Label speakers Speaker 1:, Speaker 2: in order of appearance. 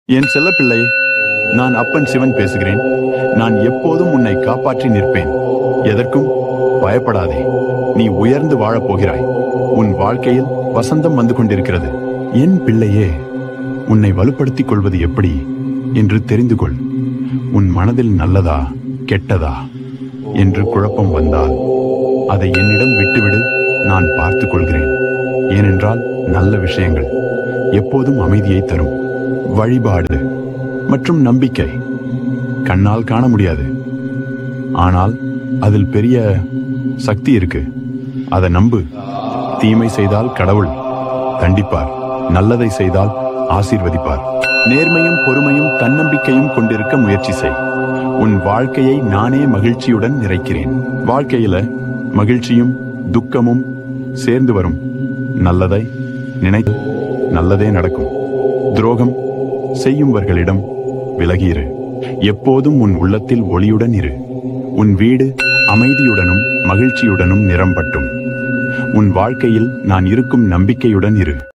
Speaker 1: என் செல்லப்பிள்ளை, நான் அப்பன் சிவன் பேசுகிறேன். நான் எப்போதும் உன்னை காப்பாற்றி நிற்பேன். எதற்கும் பயப்படாதே. நீ உயர்ந்து வாழப் போகிறாய். உன் வாழ்க்கையில் வசந்தம் வந்து கொண்டிருக்கிறது. என் பிள்ளையே, உன்னை வலுப்படுத்திக் கொள்வது எப்படி என்று தெரிந்து கொள். உன் மனதில் நல்லதா கெட்டதா என்று குழப்பம் வந்தால் அதை என்னிடம் விட்டுவிடு. நான் பார்த்துக் கொள்கிறேன். ஏனென்றால் நல்ல விஷயங்கள் எப்போதும் அமைதியை தரும். வழிபாடு மற்றும் நம்பிக்கை கண்ணால் காண முடியாது, ஆனால் அதில் பெரிய சக்தி இருக்கு. அதை நம்பு. தீமை செய்தால் கடவுள் தண்டிப்பார், நல்லதை செய்தால் ஆசீர்வதிப்பார். நேர்மையும் பொறுமையும் தன்னம்பிக்கையும் கொண்டிருக்க முயற்சி செய். உன் வாழ்க்கையை நானே மகிழ்ச்சியுடன் நிறைக்கிறேன். வாழ்க்கையில மகிழ்ச்சியும் துக்கமும் சேர்ந்து வரும். நல்லதை நினை, நல்லதே நடக்கும். துரோகம் செய்யும்பவர்களிடம் விலகியிரு. எப்போதும் உன் உள்ளத்தில் ஒளியுடன் இரு. உன் வீடு அமைதியுடனும் மகிழ்ச்சியுடனும் நிரம்பட்டும். உன் வாழ்க்கையில் நான் இருக்கும் நம்பிக்கையுடன் இரு.